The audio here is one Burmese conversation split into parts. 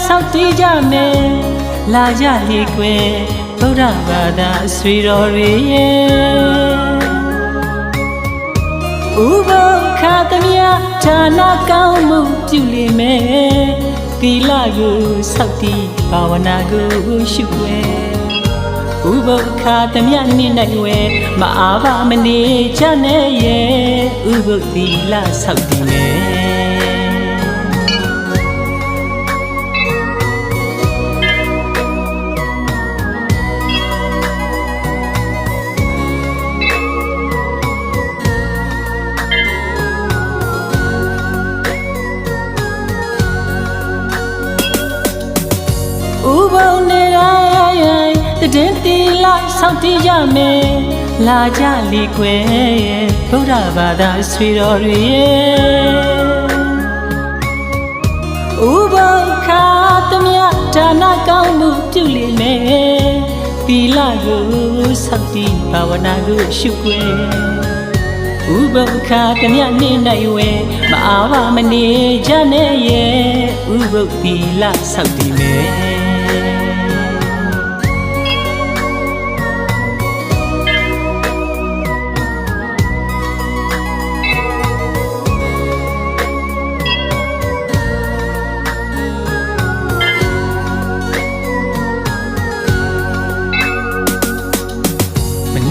ဆောက်တည်ကြမယ်လာကြလေကွယ်ဗုဒ္ဓဘာသာဆွေတော်တွေရဲ့ဥပုသ်ခါသမ ဌာနကောင်းမှုပြုလိမ့်မယ်သီလကိုဆောက်တည်ဘာဝနာကိုရှုွယ်ဥပုသ်ခါသမနေ့၌ဝဲမအားပါမနေကြနဲ့ရဲ့ဥပုသ်သီလဆောက်တည်မယ်ဥပုံနေတိုင်းတည်တည်လာဆောက်တည်ကြမယ်လာကြလေခွဲဗုဒ္ဓဘာသာဆွေတော်တွေဥပုံခါသမယဒါနကောင်းမှုပြုလိမ့်မယ်သီလကိုဆောက်တည်ဘာဝနာကိုရှုွယ်ဥပုံခါသမယနေ့၌ဝဲမအားပါမနေကြနဲ့ရဲ့ဥပုသ်သီလဆောက်တည်မယ်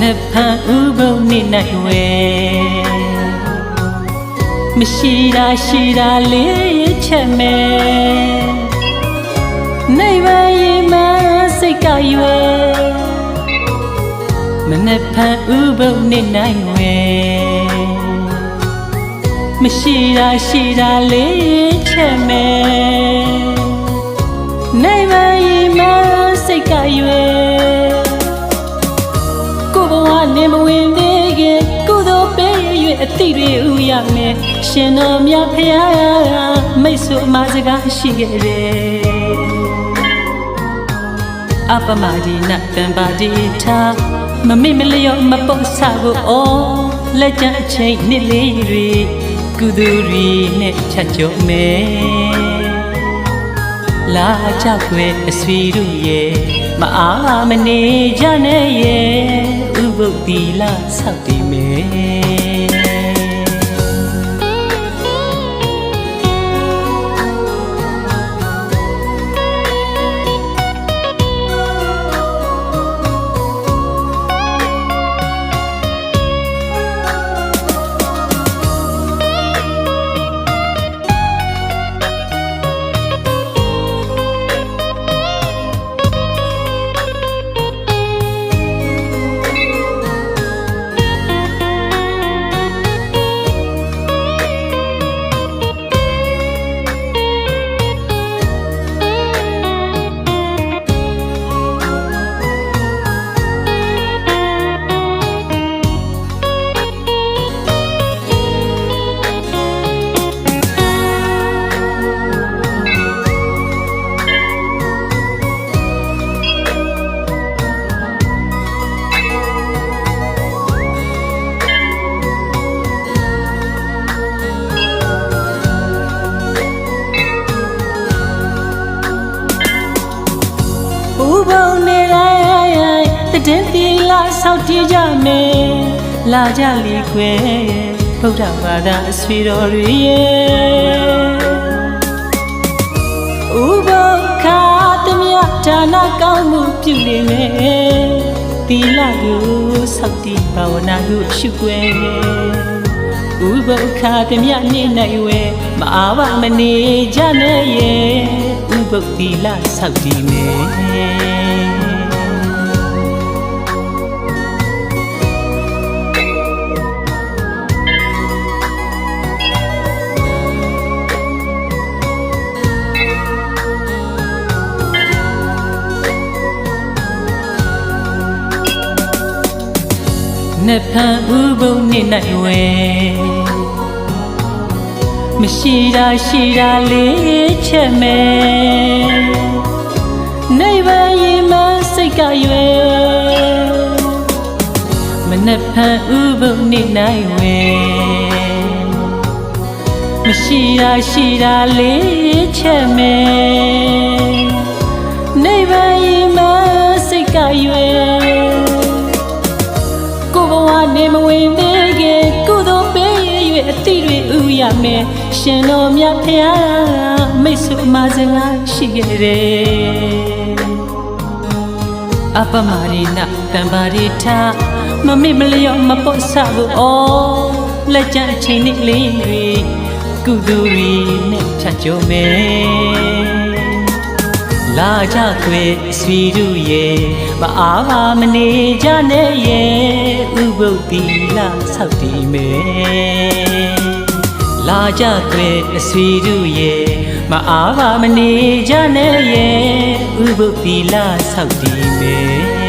နဖန်ဥပုသ်နေ့၌ဝဲမရှိတာရှိတာလေးချက်မယ်နိဗ္ဗာန်ရည်မှစိတ်ကရွယ်မနဖန်ဥပုသ်နေ့၌ဝဲမရှိတာရှိတာလေးချက်မယ်နိဗ္ဗာန်ရည်မှစိတ်ကရွယ်နေမဝင်သေးခင်ကုသိုလ်ပေး၍အတိတွေဥရမယ်ရှင်တော်မြတ်ဖရာမိတ်ဆွေအမစကားရှိခဲ့တယ်အပမဒီနတံပါတိထားမမေ့မလျော့မပုတ်ဆဖို့အော်လက်ကျအချိန်နှစ်လေးတွေကုသိုလ်တွေနဲ့ချက်ကြုံမယ်လာကြွယ်အဆွေတို့ရဲ့မအားမနေကြနဲ့ရဲ့ဥပုသ်သီလဆောက်တည်မယ်ဥပုံနေတိုင်းတည်တည်လာဆောက်တည်ကြမယ်လာကြလေခွဲဗုဒ္ဓဘာသာအဆွေတော်တွေဥပုံခါသမယဒါနကောင်းမှုပြုလိမ့်မယ်သီလကိုဆောက်တည်ဘာဝနာကိုရှုွယ်ဥပုသ်ခါသမယနေ့၌ဝဲမအားပါမနေကြနဲ့ရဲ့ဥပုသ်သီလဆောက်တည်မယ်နဖန်ဥပုသ်နေ့၌ဝဲမရှိတာရှိတာလေးချက်မယ်နိဗ္ဗာန်ရည်မှစိတ်ကရွယ်မနဖန်ဥပုသ်နေ့၌ဝဲမရှိတာရှိတာလေး ချက်မယ်နေပါရင်မစိတ်ကရွယ်ကိုဘဝနေမဝင်သေးခင်ကုသိုလ်ပေးရွယ်အတိတွေဥရမယ်ရှင်တော်မြတ်ဖျားမိတ်ဆွေမစကားရှိခဲ့တယ်အပမရိနတံပါရိထာမမေ့မလျော့မပေါ့ဆဘူးအော်လက်ကျန်အချိန်လေးတွေကုသိုလ်တွေနဲ့ဖြတ်ကျော်မယ်လာကြခွေဆွေတို့ရဲ့မအားပါမနေကြနဲ့ရဲ့ဥပုပ်တိလာဆောက်တည်မယ်လာကြခွေဆွေတို့ရဲ့မအားပါမနေကြနဲ့ရဲ့ဥပုပ်တိလာဆောက်တည်မယ်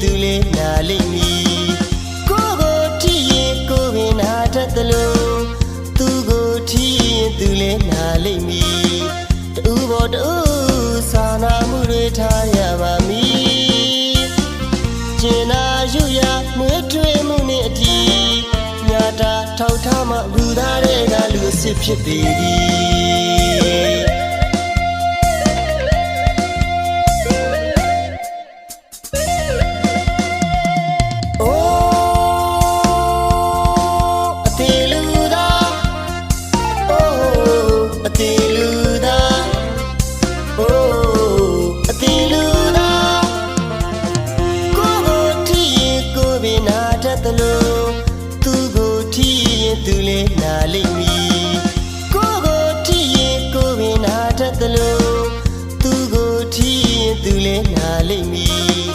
သူလေးနာလိမ့်မည်ကိုကိုထီရင်ကိုပင်နာတတ်သလိုသူကိုထီရင်သူလေးနာလိမ့်မည်တူဘောတူစာနာမှုတွေထားရပါမည်ကျင်နာယူရနှွေးထွေးမှုနဲ့အတီးညာတာထောက်ထားမှလူသားတွေကလူအစ်စ်ဖြစ်ပေသည်သူကိုထီရင်သူလေးနာလိမ့်မည်ကိုကိုထီရင်ကိုပင်နာတတ်သလိုသူကိုထီရင်သူလေးနာလိမ့်မည်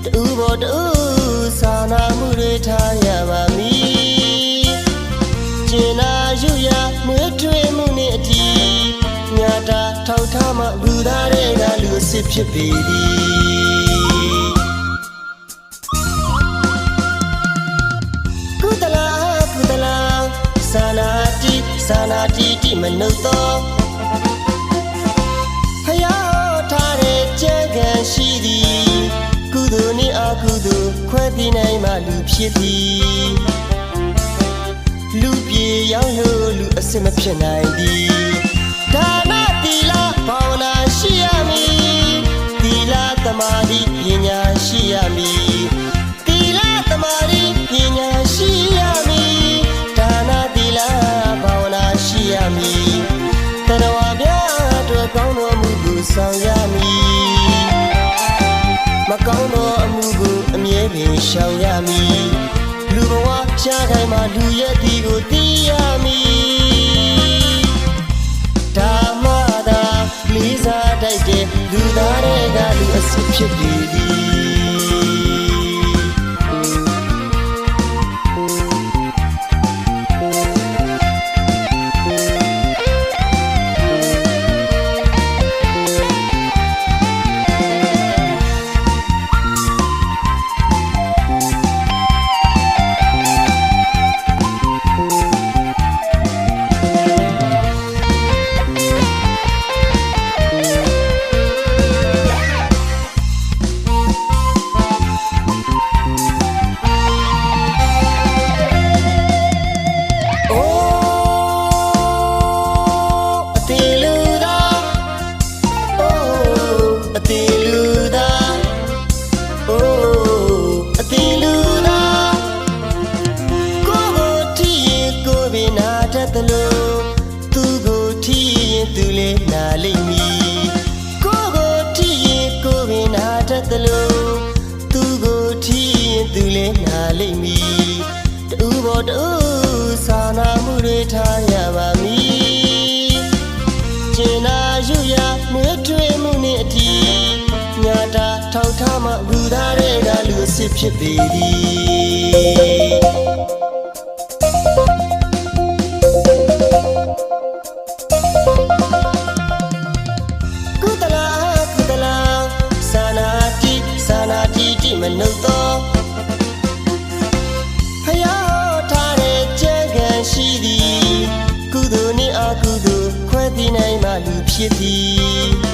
တူဘောတူစာနာမှုတွေထားရပါမည်ကျင်နာယူရနှွေးထွေးမှုနဲ့အတီးညာတာထောက်ထားမှလူသားတွေကလူအစ်စ်ဖြစ်ပေသည်စာနာတိမနုသောဖယားထားတဲ့ကြံကံရှိသည်ကုသိုလ်နှင့်အကုသိုလ်ခွဲပြီးနိုင်မှလူဖြစ်သည်လူပြေရောက်လို့လူအစစ်မဖြစ်နိုင်သည်ဒါနသီလဘာဝနာရှိရမည်သီလသမာဓိပညာရှိရမည်သီလသမာဓိပညာရှိရမည်ဒါနသီလရမည်တရဝပြအတွက်ကောင်းသောအမှုကိုဆောင်ရမည်မကောင်းသောအမှုကိုအမြဲပင်ရှောင်ရမည်လူဘဝရှားခိုင်မှလူရဲ့ဒီကိုသိရမည်ဓမ္မသာလေးစားတိုက်တဲ့လူသားတွေကလူအစစ်ဖြစ်ပြီသူကိုထီရင်သူလေးနာလိမ့်မည်ကိုကိုထီရင်ကိုပင်နာတတ်သလိုသူကိုထီရင်သူလေးနာလိမ့်မည်တူဘောတူစာနာမှုတွေထားရပါမည် နှွေးထွေးမှုနှင့်အတီးညာတာထောက်ထားမှလူသားတွေကလူအစ်စ်ဖြစ်ပေသည်ကုသလာစာနာတိတိမနှုတ်သောဖယားဟောထားတဲ့ကြံခံရှိသည်ကုသိုလ်နှင့်အကုသိုလ်ခွဲသိနိုင်မှလူဖြစ်သည်